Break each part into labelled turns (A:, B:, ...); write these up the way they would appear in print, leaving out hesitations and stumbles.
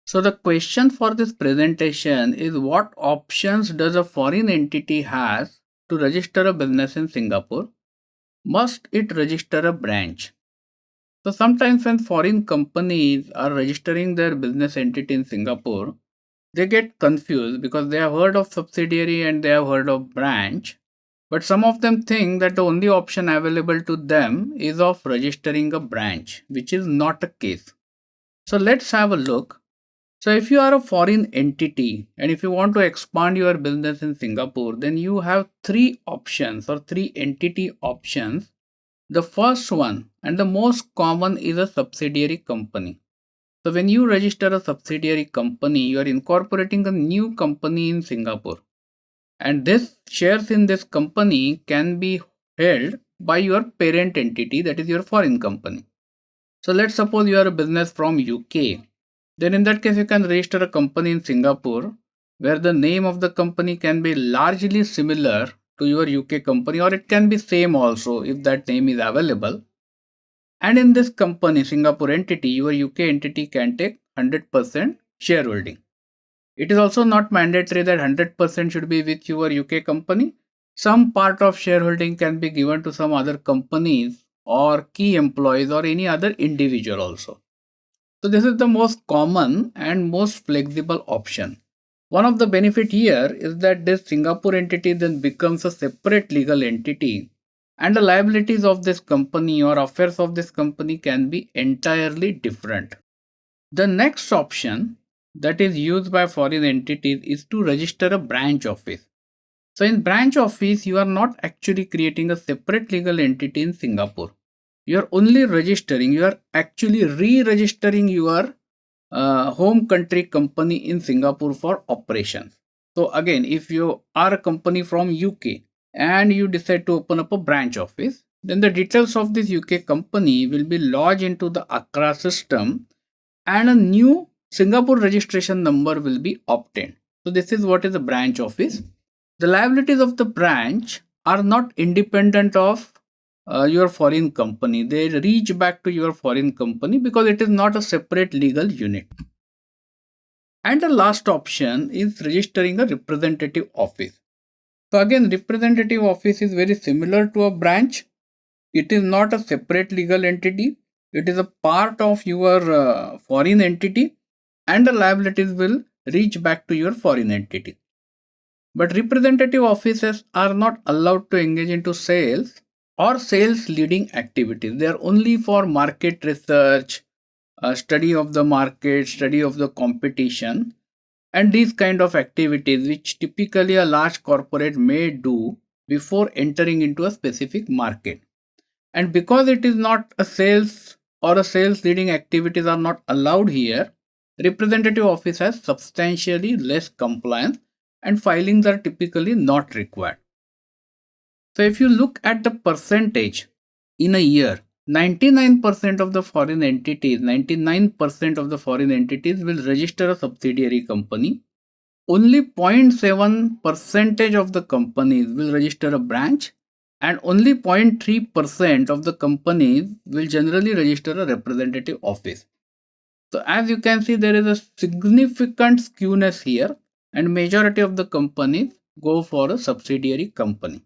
A: So the question for this presentation is what options does a foreign entity has to register a business in Singapore? Must it register a branch? So sometimes when foreign companies are registering their business entity in Singapore, they get confused because they have heard of subsidiary and they have heard of branch. But some of them think that the only option available to them is of registering a branch, which is not a case. So let's have a look. So if you are a foreign entity and if you want to expand your business in Singapore, then you have three options or three entity options. The first one and the most common is a subsidiary company. So when you register a subsidiary company, you are incorporating a new company in Singapore. And this shares in this company can be held by your parent entity, that is your foreign company. So let's suppose you are a business from UK. Then in that case you can register a company in Singapore where the name of the company can be largely similar to your UK company, or it can be same also if that name is available. And in this company, Singapore entity, your UK entity can take 100% shareholding. It is also not mandatory that 100% should be with your UK company. Some part of shareholding can be given to some other companies or key employees or any other individual also. So this is the most common and most flexible option. One of the benefit here is that this Singapore entity then becomes a separate legal entity and the liabilities of this company or affairs of this company can be entirely different. The next option that is used by foreign entities is to register a branch office. So in branch office, you are not actually creating a separate legal entity in Singapore. You are only registering, you are actually re-registering your home country company in Singapore for operations. So again, if you are a company from UK and you decide to open up a branch office, then the details of this UK company will be lodged into the Accra system and a new Singapore registration number will be obtained. So this is what is a branch office. The liabilities of the branch are not independent of your foreign company. They reach back to your foreign company because it is not a separate legal unit. And the last option is registering a representative office. So again, representative office is very similar to a branch. It is not a separate legal entity. It is a part of your foreign entity and the liabilities will reach back to your foreign entity. But representative offices are not allowed to engage into sales or sales leading activities. They are only for market research, study of the market, study of the competition, and these kind of activities which typically a large corporate may do before entering into a specific market. And because it is not a sales or a sales leading activities are not allowed here, representative office has substantially less compliance and filings are typically not required. So if you look at the percentage in a year, 99% of the foreign entities, 99% of the foreign entities will register a subsidiary company. Only 0.7 percentage of the companies will register a branch and only 0.3% of the companies will generally register a representative office. So as you can see, there is a significant skewness here and majority of the companies go for a subsidiary company.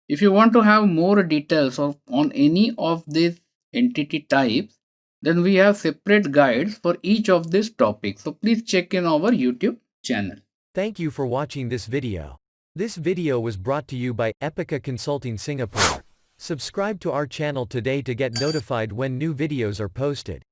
A: If you want to have more details on any of these entity types, then we have separate guides for each of these topics. So please check in our YouTube channel.
B: Thank you for watching this video. This video was brought to you by Epica Consulting Singapore. Subscribe to our channel today to get notified when new videos are posted.